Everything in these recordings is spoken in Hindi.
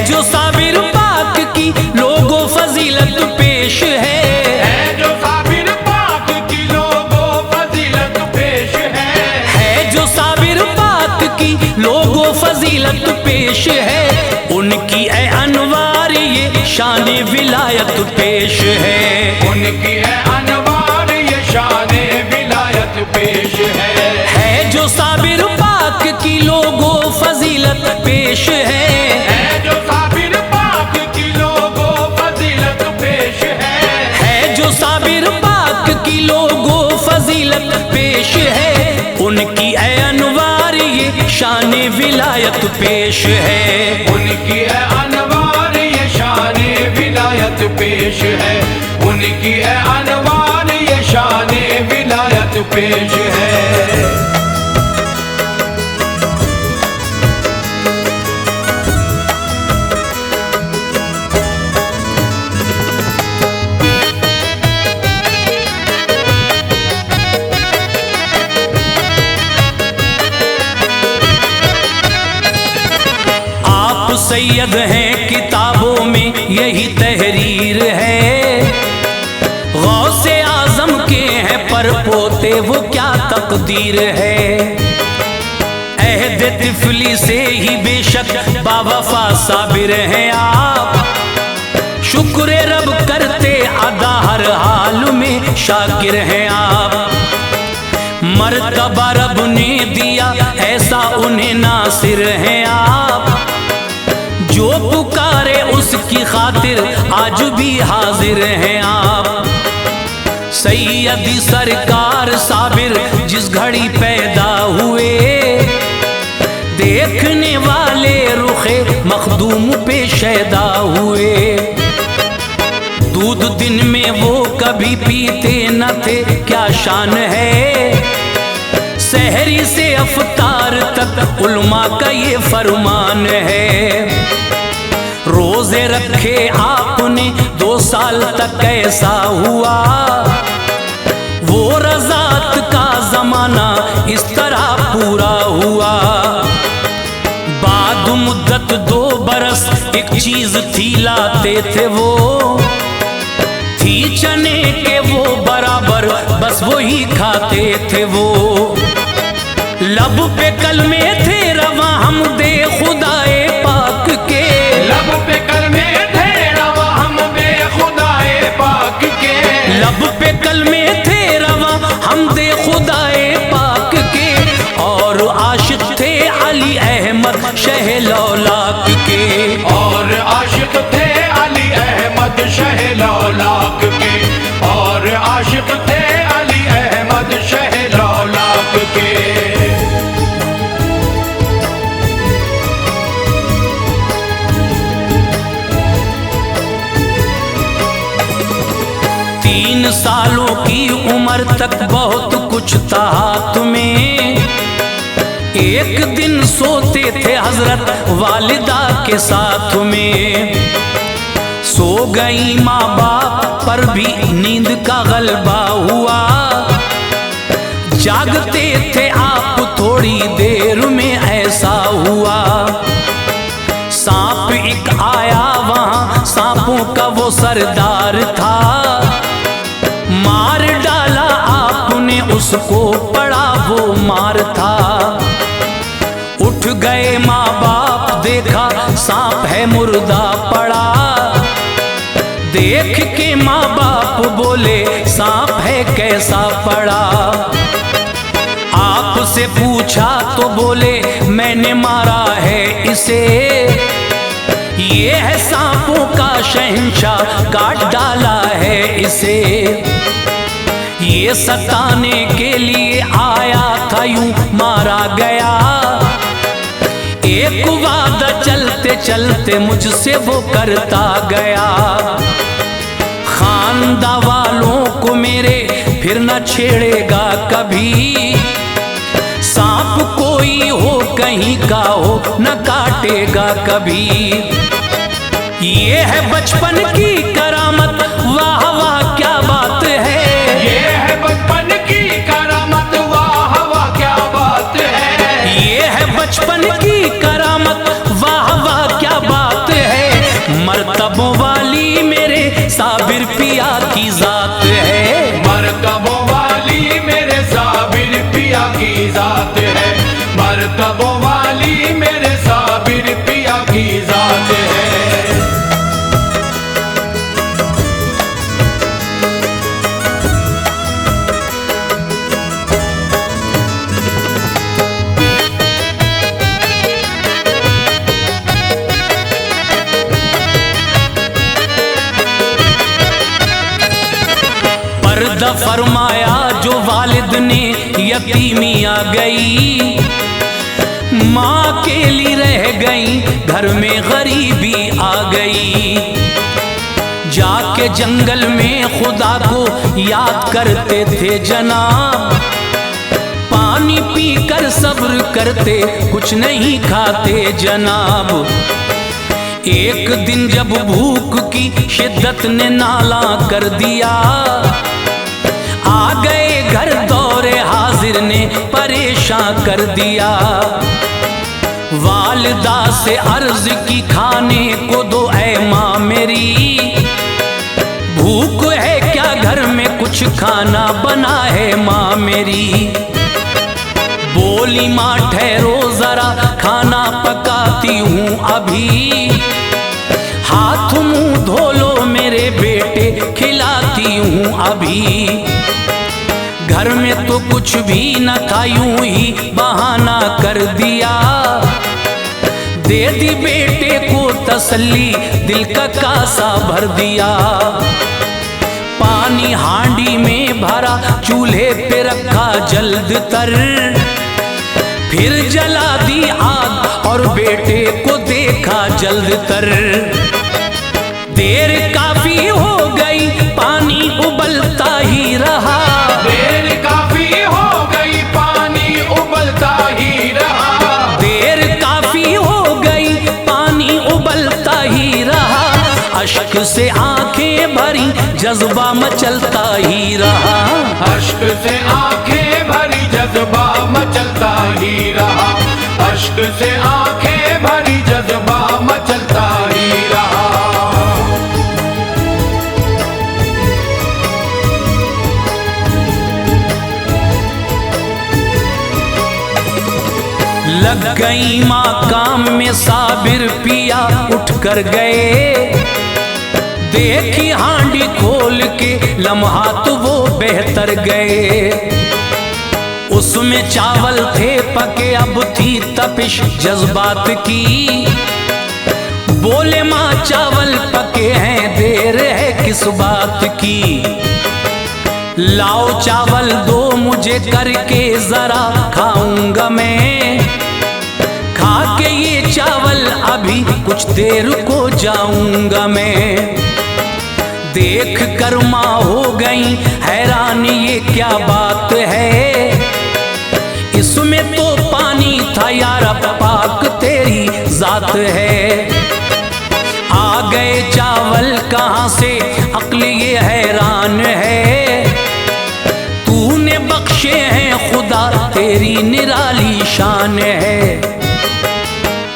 जो साबिर पाक की लोगों फजीलत पेश है जो साबिर पाक की लोगों फजीलत पेश है जो साबिर पाक की लोगों फजीलत पेश है, उनकी ए अनवार ये शान विलायत पेश है, उनकी है अनवार ये शान विलायत पेश है जो साबिर पाक की लोगों फजीलत पेश है जो साबिर पाक की लोगों फजीलत पेश है जो साबिर पाक की लोगों फजीलत पेश है, उनकी ए अनवार ये शान विलायत पेश है, उनकी है अनवार ये शान विलायत पेश है, उनकी है अनवार ये शान विलायत पेश है। सैयद हैं किताबों में यही तहरीर है, गौसे आजम के हैं पर पोते वो क्या तकदीर है, अहद तिफली से ही बेशक बावफा साबिर हैं आप, शुक्र रब करते अदा हर हाल में शाकिर हैं आप, मर्तबा रब ने दिया ऐसा उन्हें नासिर हैं आप, जो पुकारे उसकी खातिर आज भी हाजिर हैं आप, सैयदी सरकार साबिर जिस घड़ी पैदा हुए, देखने वाले रुखे मखदूम पे शैदा हुए, दूध दिन में वो कभी पीते न थे क्या शान है, सहरी से अफ्तार तक उल्मा का ये फरमान है, रोजे रखे आपने 2 साल तक ऐसा हुआ, वो रज़ात का जमाना इस तरह पूरा हुआ, बाद मुद्दत 2 बरस एक चीज थी लाते थे वो, थी चने के वो बराबर बस वो ही खाते थे वो, लब पे कलमे थे रवा हम दे खुदाए पाक के, लब पे कलमे थे रवा हम दे खुदाए पाक के, लब पे कलमे थे रवा हम दे खुदाए पाक के, और आशिक थे अली अहमद शह लौलाक के, और आशिक थे अली अहमद शह लौलाक के, और आशिक थे अली अहमद शह लौलाक के। 3 सालों की उम्र तक बहुत कुछ था हाथ में, एक दिन सोते थे हजरत वालिदा के साथ में, सो गई माँ बाप पर भी नींद का गलबा हुआ, जागते थे आप थोड़ी देर में ऐसा हुआ, सांप एक आया वहां सांपों का वो सरदार था, मार डाला आपने उसको पड़ा वो मार था, उठ गए माँ बाप देखा सांप है मुर्दा पड़ा, देख के माँ बाप बोले सांप है कैसा पड़ा, आपसे पूछा तो बोले मैंने मारा है इसे, ये है सांपों का शहंशाह काट डाला है इसे, ये सताने के लिए आया था यूं मारा गया, एक वादा चलते चलते मुझसे वो करता गया, खानदा वालों को मेरे फिर न छेड़ेगा कभी, सांप कोई हो कहीं का हो न काटेगा कभी, ये है बचपन की करामत वाह वाह क्या बात है, ये है बचपन की करामत वाह वाह क्या बात है, ये है बचपन की करामत वाह वाह क्या बात है, मर्तबों वाली मेरे साबिर पिया की जात है। मर्तबों वाली मेरे साबिर पिया की जात है। मर्तबों वाली मेरे साबिर पिया की जात है। पर्दा फरमाया जो वालिद ने यतीमी आ गई, माँ अकेली रह गई, घर में गरीबी आ गई। जाके जंगल में खुदा को याद करते थे जनाब, पानी पीकर सब्र करते कुछ नहीं खाते जनाब। एक दिन जब भूख की शिद्दत ने नाला कर दिया, आ गए घर दौरे हाजिर ने परेशान कर दिया। वालिदा से अर्ज की खाने को दो ऐ माँ मेरी, भूख है क्या घर में कुछ खाना बना है माँ मेरी। बोली माँ ठहरो जरा खाना पकाती हूँ अभी, हाथ मुंह धो लो मेरे बेटे खिलाती हूँ अभी। घर में तो कुछ भी न था यूं ही बहाना कर दिया, दे दी बेटे को तसल्ली दिल का कासा भर दिया। पानी हांडी में भरा चूल्हे पे रखा जल्द तर, फिर जला दी आग और बेटे को देखा जल्द तर। देर काफी हो गई पानी उबलता ही रहा, देर काफी हो गई पानी उबलता ही रहा। देर काफी हो गई पानी उबलता ही रहा। अश्क से आंखें भरी जज्बा मचलता ही रहा। अश्क से आंखें भरी जज्बा मचलता ही रहा। अश्क से आंखें भरी जज्बा मचलता ही रहा। लग गई माँ काम में साबिर पिया उठ कर गए, देखी हांडी खोल के लम्हात वो बेहतर गए। उसमें चावल थे पके अब थी तपिश जज्बात की, बोले माँ चावल पके हैं देर है किस बात की। लाओ चावल दो मुझे करके जरा खाऊंगा मैं, खा के ये चावल अभी कुछ देर को जाऊंगा मैं। देख कर माँ हो गई हैरान ये क्या बात है, इसमें तो पानी था यार पाक तेरी जात है। आ गए चावल कहाँ से अक्ल ये हैरान है, तूने बख्शे हैं खुदा तेरी निराली शान है।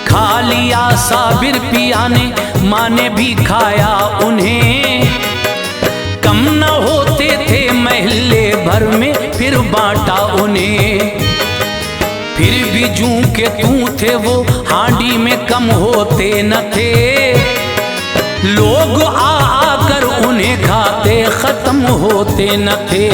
खा लिया साबिर पिया ने, माँ ने भी खाया उन्हें, कम न होते थे महल्ले भर में फिर बांटा उन्हें। फिर भी जूं के तू थे वो हांडी में कम होते न थे, लोग आ आकर उन्हें खाते खत्म होते न थे।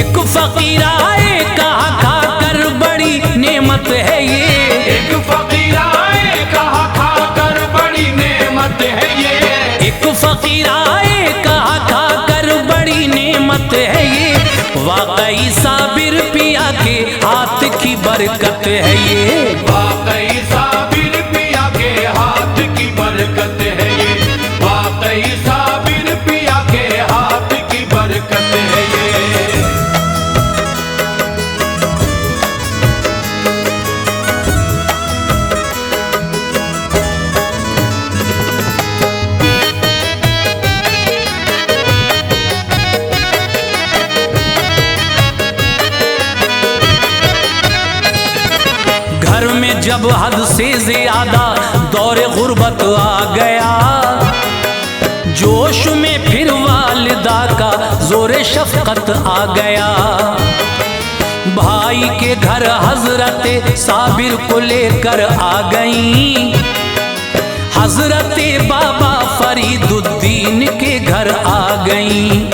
एक फकीर आए कहा खाकर बड़ी नेमत है ये, एक फकीर आए कहा खाकर बड़ी नेमत है ये। एक फकीर आए कहा खाकर बड़ी नेमत है ये, वाकई साबिर पिया के हाथ की बरकत है ये। वाकई साबिर पिया के हाथ की बरकत है ये। वाकई साबिर पिया के हाथ की बरकत है ये। घर में जब हद से ज्यादा दौरे गुर्बत आ गया, शफकत आ गया। भाई के घर हजरत साबिर को लेकर आ गई। हजरत बाबा फरीदुद्दीन के घर आ गई।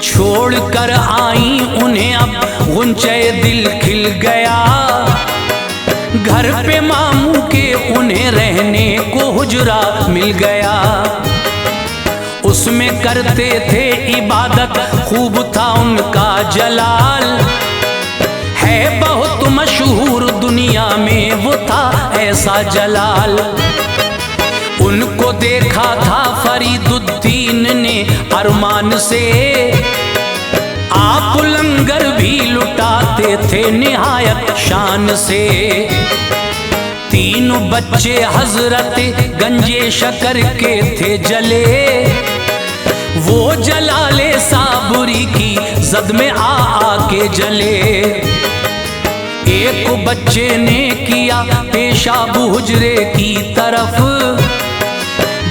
छोड़ कर आई उन्हें अब गुंचे दिल खिल गया। घर पे मामू के उन्हें रहने को हुजरा मिल गया। उसमें करते थे इबादत, खूब था उनका जलाल। है बहुत मशहूर दुनिया में वो था ऐसा जलाल। उनको देखा था फरीदुद्दीन ने अरमान से। आप लंगर भी लुटाते थे निहायत शान से। तीनों बच्चे हजरत गंजे शकर के थे जले। वो जलाले साबुरी की जद में आ के जले। एक बच्चे ने किया पेशाब हुजरे की तरफ।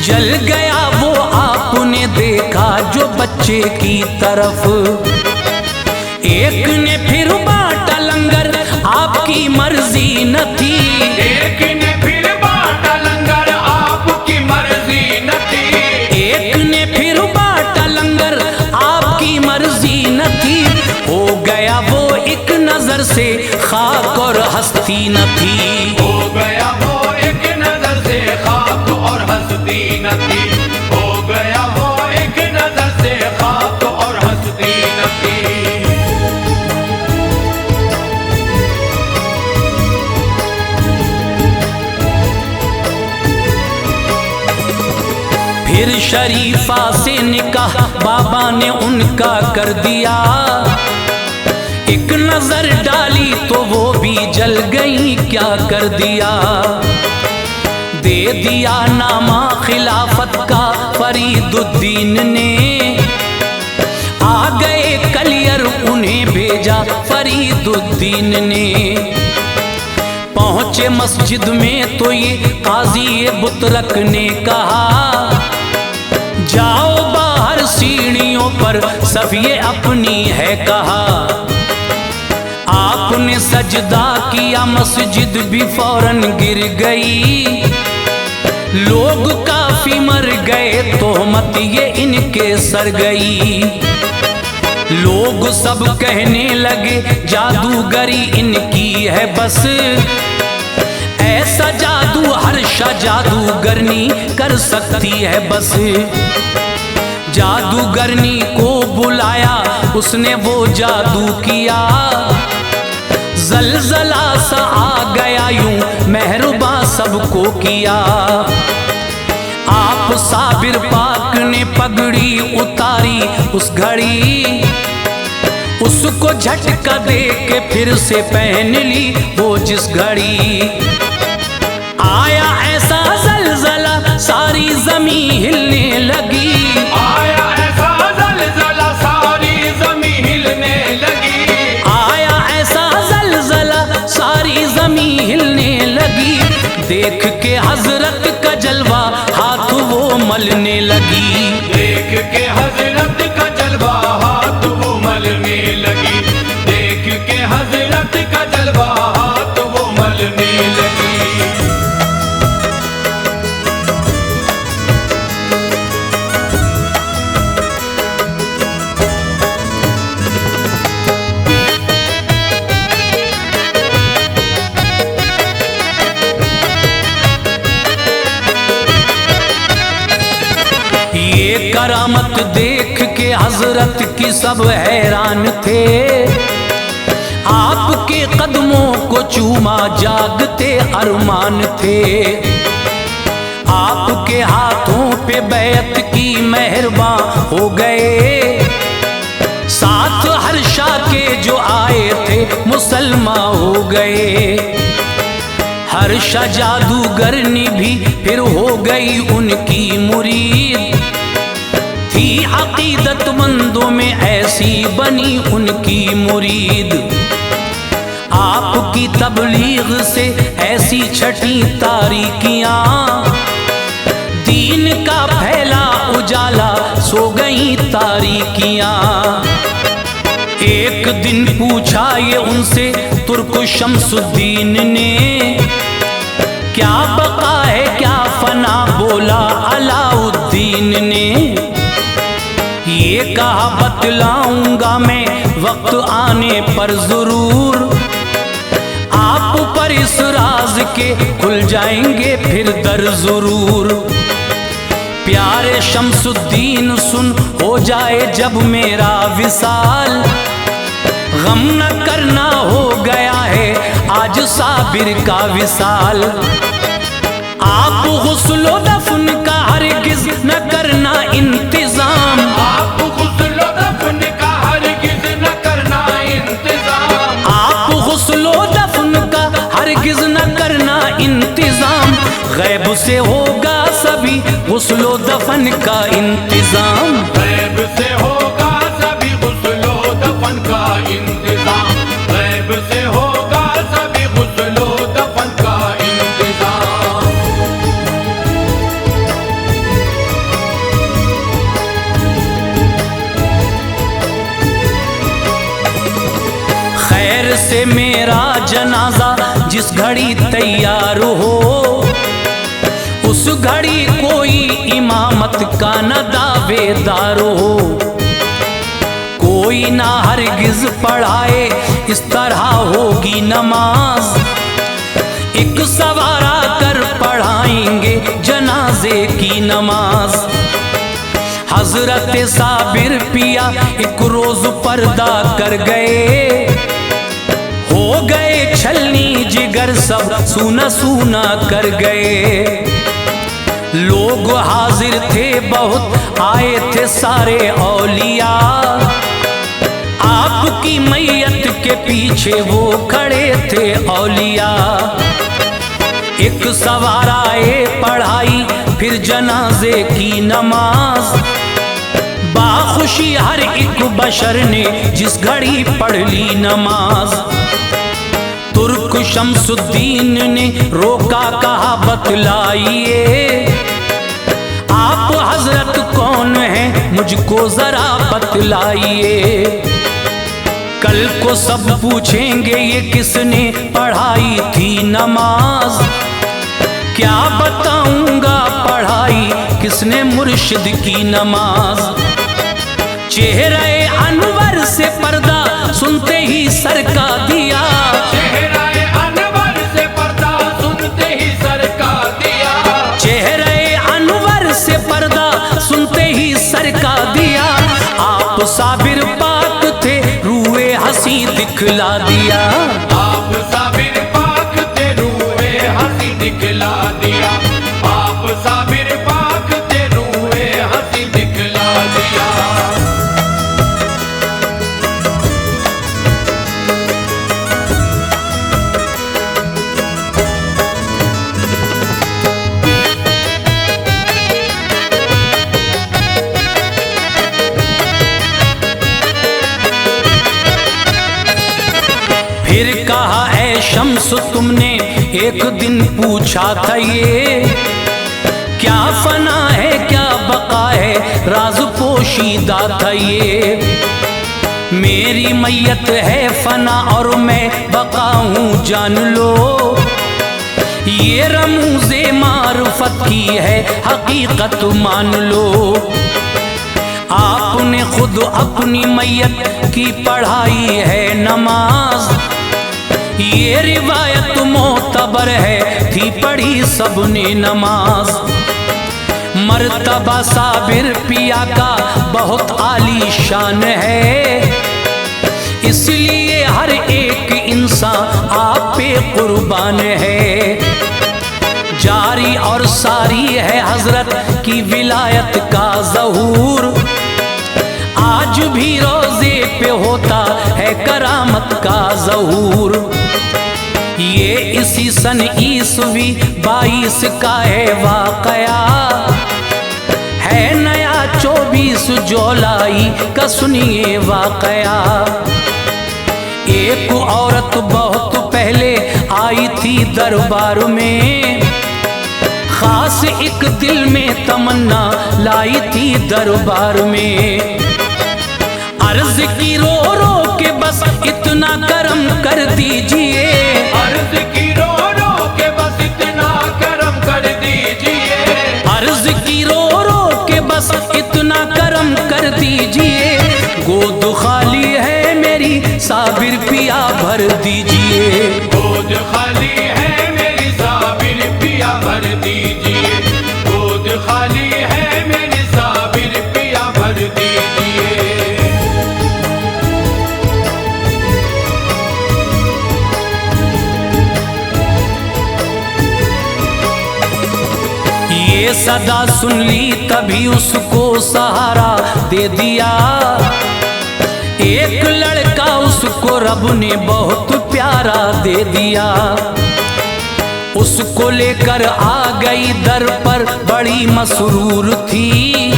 जल गया वो आपने देखा जो बच्चे की तरफ। एक ने फिर बांटा लंगर, आपकी मर्जी न थी। एक ने फिर बांटा लंगर, आपकी मर्जी न थी। एक ने फिर बांटा लंगर, आपकी मर्जी न थी। हो गया वो एक नजर से खाक और हस्ती न थी। हो गया वो एक नजर से खाक और हस्ती न थी। हो गया वो एक नजर से खाक और हस्ती न थी। फिर शरीफा से निकाह बाबा ने उनका कर दिया। एक नजर डाली तो वो भी जल गई, क्या कर दिया। दे दिया नामा खिलाफत का फरीदुद्दीन ने। आ गए कलियर उन्हें भेजा फरीदुद्दीन ने। पहुंचे मस्जिद में तो ये काजी बुतरक ने कहा, जाओ बाहर सीढ़ियों पर सफिए अपनी है कहा। आपने सजदा किया, मस्जिद भी फौरन गिर गई। लोग काफी मर गए, तोहमत ये इनके सर गई। लोग सब कहने लगे जादूगरी इनकी है बस। ऐसा जादू हर्षा जादूगरनी कर सकती है बस। जादूगरनी को बुलाया, उसने वो जादू किया। जलजला सा आ गया यूं मेहरबा सबको किया। आप साबिर पाक ने पगड़ी उतारी उस घड़ी। उसको झटका दे के फिर से पहन ली वो जिस घड़ी। आया ऐसा जलजला सारी जमीन हिलने लगी। आया ऐसा जलजला सारी जमीन हिलने लगी। आया ऐसा जलजला सारी जमीन हिलने लगी। देख के हजरत का जलवा हाथ वो मलने लगी। देख के हजरत का जलवा हाथ वो मलने लगी। देख के हजरत का जलवा हाथ वो मलने लगी। ये करामत देख के हजरत की सब हैरान थे। आपके कदमों को चूमा जागते अरमान थे। आपके हाथों पे बैत की मेहरबा हो गए। साथ हर्षा के जो आए थे मुसलमान हो गए। हर्षा जादूगरनी भी फिर हो गई उनकी मुरीद। थी अकीदतमंदों में ऐसी बनी उनकी मुरीद। आपकी तबलीग से ऐसी छठी तारीकियां। दीन का फैला उजाला सो गई तारीकियां। दिन पूछा ये उनसे तुर्क शमसुद्दीन ने, क्या बका है क्या फना, बोला अलाउद्दीन ने। ये कहा बतलाऊंगा मैं वक्त आने पर जरूर, आप पर इस राज के खुल जाएंगे फिर दर जरूर। प्यारे शमसुद्दीन सुन, हो जाए जब मेरा विसाल, गम न करना हो गया है आज साबिर का विसाल। आप गुस्लो दफन का हरगिज न करना इंतजाम, आप गुस्लो दफन का हरगिज न करना इंतजाम, आप गुस्लो दफन का हरगिज न करना इंतजाम। गैब से होगा सभी गुस्लो दफन का इंतजाम, गैब से होगा सभी गुस्लो दफन का इंतजाम, गैब से होगा सभी गुस्लो दफन का इंतजाम। खैर से मेरा जनाजा जिस घड़ी तैयार हो, उस घड़ी कोई इमामत का न दावेदार हो। कोई ना हरगिज पढ़ाए इस तरह होगी नमाज, एक सवारा कर पढ़ाएंगे जनाजे की नमाज। हजरत साबिर पिया एक रोज पर्दा कर गए, हो गए छलनी जिगर सब सूना सूना कर गए। लोग हाजिर थे बहुत, आए थे सारे औलिया, आपकी मैयत के पीछे वो खड़े थे औलिया। एक सवार आए पढ़ाई फिर जनाजे की नमाज, बाखुशी हर एक बशर ने जिस घड़ी पढ़ ली नमाज। तुर्क शमसुद्दीन ने रोका, कहा बतलाइए आप हजरत कौन हैं, मुझको जरा बतलाइए। कल को सब पूछेंगे ये किसने पढ़ाई थी नमाज, क्या बताऊंगा पढ़ाई किसने मुर्शिद की नमाज। चेहरे अनवर से पर्दा सुनते ही सर का दिया, चेहरे अनवर से पर्दा सुनते ही सर का दिया, चेहरे अनवर से पर्दा सुनते ही सर का दिया। आप साबिर पाक थे रूए हंसी दिखला दिया, आप साबिर पाक थे रूए हंसी दिखला दिया, आप साबिर पाक थे रूए हंसी दिखला दिया। फिर कहा ऐ शम्स तुमने एक दिन पूछा था ये, क्या फना है क्या बका है राज पोशीदा था ये। मेरी मैयत है फना और मैं बका हूँ जान लो, ये रमूज़े मारुफत की है हकीकत मान लो। आपने खुद अपनी मैयत की पढ़ाई है नमाज, ये रिवायत मोतबर है थी पढ़ी सबने नमाज। मर्तबा साबिर पिया का बहुत आली शान है, इसलिए हर एक इंसान आप पे कुर्बान है। जारी और सारी है हजरत की विलायत का ज़हूर, आज भी रोजे पे होता है करामत का ज़हूर। ये इसी सन ईस्वी 22 का है वाकया, है नया 24 जुलाई का सुनिए वाकया। एक औरत बहुत पहले आई थी दरबार में, खास एक दिल में तमन्ना लाई थी दरबार में। अर्ज की रो रो के बस इतना करम कर दीजिए, अर्ज की रो रो के बस इतना करम कर दीजिए, अर्ज की रो रो के बस इतना करम कर दीजिए। गोद खाली है मेरी साबिर पिया भर दीजिए, गोद खाली है मेरी साबिर पिया भर दीजिए, गोद खाली है मेरी साबिर पिया भर दीजिए। ये सदा सुन ली तभी उसको सहारा दे दिया। एक लड़का उसको रब ने बहुत प्यारा दे दिया, उसको लेकर आ गई दर पर बड़ी मसरूर थी,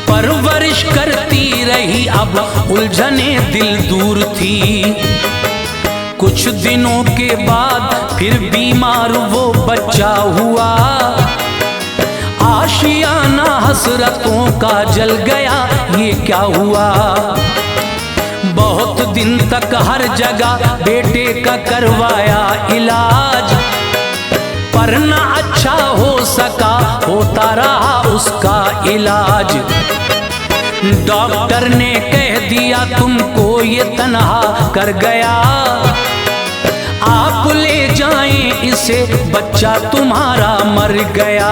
परवरिश करती रही अब उलझने दिल दूर थी। कुछ दिनों के बाद फिर बीमार वो बच्चा हुआ, आशियाना हसरतों का जल गया, ये क्या हुआ। बहुत दिन तक हर जगह बेटे का करवाया इलाज, पर न अच्छा हो सका, होता रहा उसका इलाज। डॉक्टर ने कह दिया तुमको ये तन्हा कर गया, आप ले जाएं इसे, बच्चा तुम्हारा मर गया।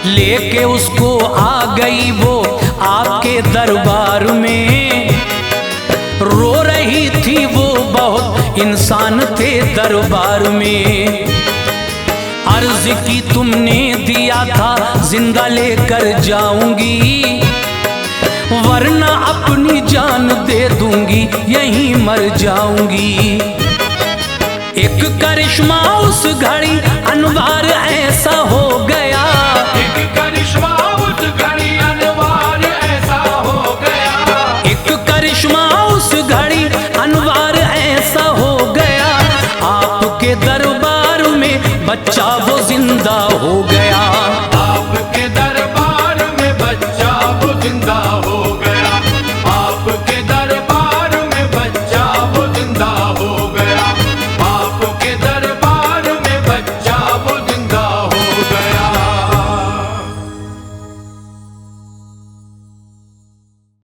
लेके उसको आ गई वो आपके दरबार में, रो रही थी वो बहुत, इंसान थे दरबार में। अर्ज की तुमने दिया था जिंदा लेकर जाऊंगी, वरना अपनी जान दे दूंगी, यहीं मर जाऊंगी। एक करिश्मा उस घड़ी अनवार ऐसा हो गया, एक करिश्मा उस घड़ी अनवार ऐसा हो गया, एक करिश्मा उस घड़ी अनवार ऐसा हो गया। आपके दरबार में बच्चा वो जिंदा हो गया।